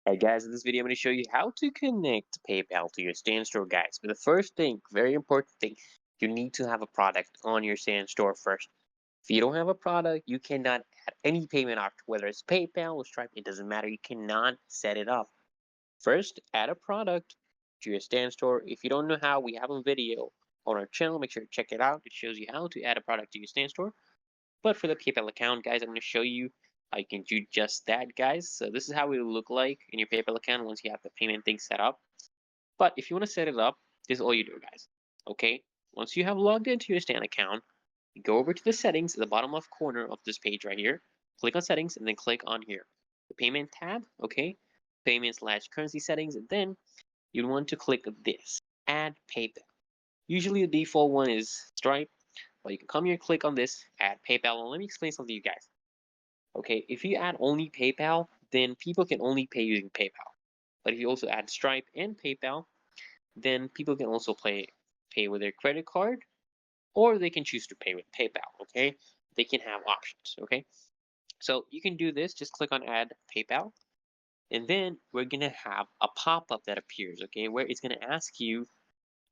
Alright guys, in this video I'm going to show you how to connect PayPal to your Stand Store, guys. But the first thing, very important thing, you need to have a product on your Stand Store first. If you don't have a product, you cannot add any payment option, whether it's PayPal or Stripe, it doesn't matter. You cannot set it up. First, add a product to your Stand Store. If you don't know how, we have a video on our channel. Make sure to check it out. It shows you how to add a product to your Stand Store. But for the PayPal account, guys, I'm going to show you how you can do just that, guys. So this is how it will look like in your PayPal account once you have the payment thing set up. But if you want to set it up, this is all you do, guys. Okay? Once you have logged into your Stan account, you go over to the settings at the bottom left corner of this page right here. Click on settings and then click on here. The payment tab, okay? Payment/currency settings, and then you want to click this, add PayPal. Usually the default one is Stripe. Well, you can come here, click on this, add PayPal, and let me explain something to you guys. Okay, if you add only PayPal, then people can only pay using PayPal. But if you also add Stripe and PayPal, then people can also pay with their credit card, or they can choose to pay with PayPal. Okay, they can have options. Okay, so you can do this. Just click on Add PayPal, and then we're gonna have a pop-up that appears. Okay, where it's gonna ask you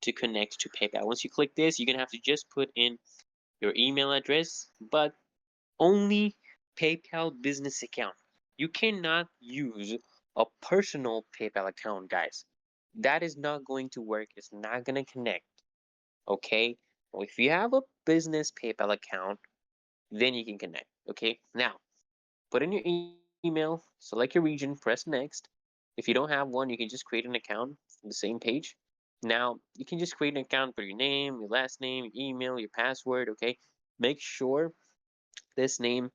to connect to PayPal. Once you click this, you're gonna have to just put in your email address, but only PayPal business account. You cannot use a personal PayPal account, guys. That is not going to work. It's not going to connect. Okay? Well, if you have a business PayPal account, then you can connect. Okay? Now, put in your email, select your region, press next. If you don't have one, you can just create an account on the same page. Now, you can just create an account for your name, your last name, your email, your password. Okay? Make sure this name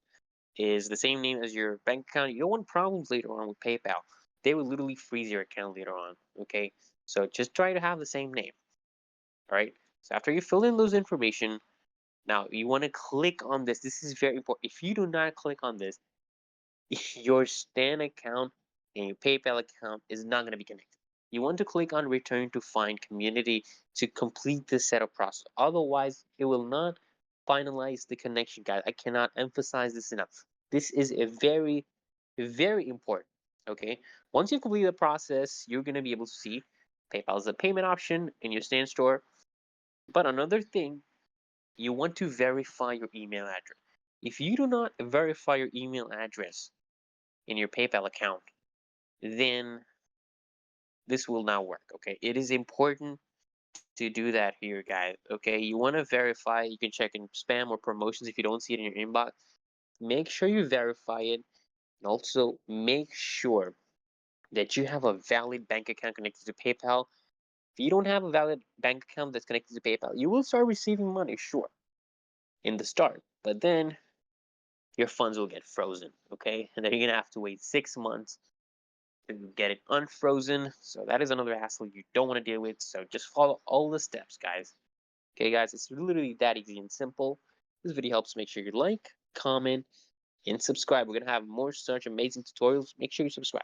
is the same name as your bank account. You don't want problems later on with PayPal. They will literally freeze your account later on. Okay, so just try to have the same name. All right. So after you fill in those information, now you want to click on this. This is very important. If you do not click on this, your Stan account and your PayPal account is not going to be connected. You want to click on Return to Find Community to complete the setup process. Otherwise, it will not finalize the connection, guys. I cannot emphasize this enough. This is a very important. Okay. Once you complete the process, you're going to be able to see PayPal is a payment option in your Stan store. But another thing, you want to verify your email address. If you do not verify your email address in your PayPal account, then this will not work. Okay, it is important to do that here, guys. Okay, you want to verify. You can check in spam or promotions if you don't see it in your inbox. Make sure you verify it, and also make sure that you have a valid bank account connected to PayPal. If you don't have a valid bank account that's connected to PayPal, you will start receiving money, sure, in the start, but then your funds will get frozen. Okay, and then you're gonna have to wait 6 months to get it unfrozen. So that is another hassle you don't want to deal with. So just follow all the steps, guys. Okay, guys, it's literally that easy and simple. This video helps. Make sure you like, comment, and subscribe. We're gonna have more such amazing tutorials. Make sure you subscribe.